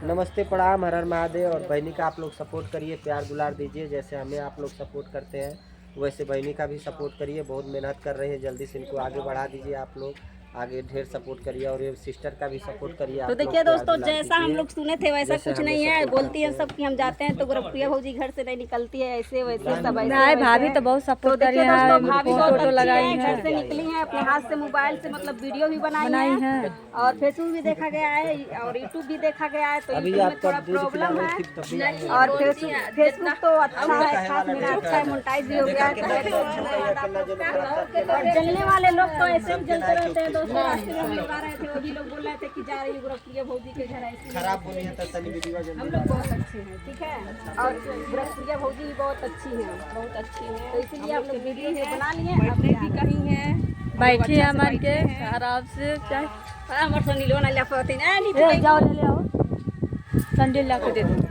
नमस्ते, प्रणाम, हर हर महादेव। और बहनी का आप लोग सपोर्ट करिए, प्यार दुलार दीजिए। जैसे हमें आप लोग सपोर्ट करते हैं वैसे बहनी का भी सपोर्ट करिए। बहुत मेहनत कर रहे हैं, जल्दी से इनको आगे बढ़ा दीजिए। आप लोग आगे ढेर सपोर्ट करिए और ये सिस्टर का भी सपोर्ट करिए। तो देखिए दोस्तों, जैसा हम लोग सुने थे वैसा कुछ नहीं है। बोलती है सब कि हम जाते हैं तो गोरखप्रिया भौजी घर से नहीं निकलती है, ऐसे वैसे सब ऐसे। भाभी तो बहुत सपोर्ट कर रही है। दोस्तों भाभी बहुत अच्छी है, घर से निकली है, अपने हाथ से मोबाइल से मतलब वीडियो भी बनाई है और फेसबुक भी देखा गया है और यूट्यूब भी देखा गया है। तो यूट्यूब में थोड़ा प्रॉब्लम है और फेसबुक तो अच्छा है, खास मेरा अच्छा है, मोनेटाइज भी हो गया है। और जलने वाले लोग तो ऐसे ही जलते रहते हैं दोस्तों। रास्ते में लोग आ रहे थे, वही लोग बोल रहे थे कि जा रही है गोरखप्रिया भौजी के घर, ऐसे खराब बोली है तो तनी वीडियो हम लोग बहुत अच्छे हैं, ठीक है। और गोरखप्रिया भौजी भी बहुत अच्छी हैं, बहुत अच्छी हैं। तो इसीलिए हम लोग वीडियो है बना लिए। अपने भी कहीं हैं, बैठी है मन के आराम से। हमारे सनी लो ना ले पाती ना, नहीं जाओ ले आओ, संडे ला के दे दो।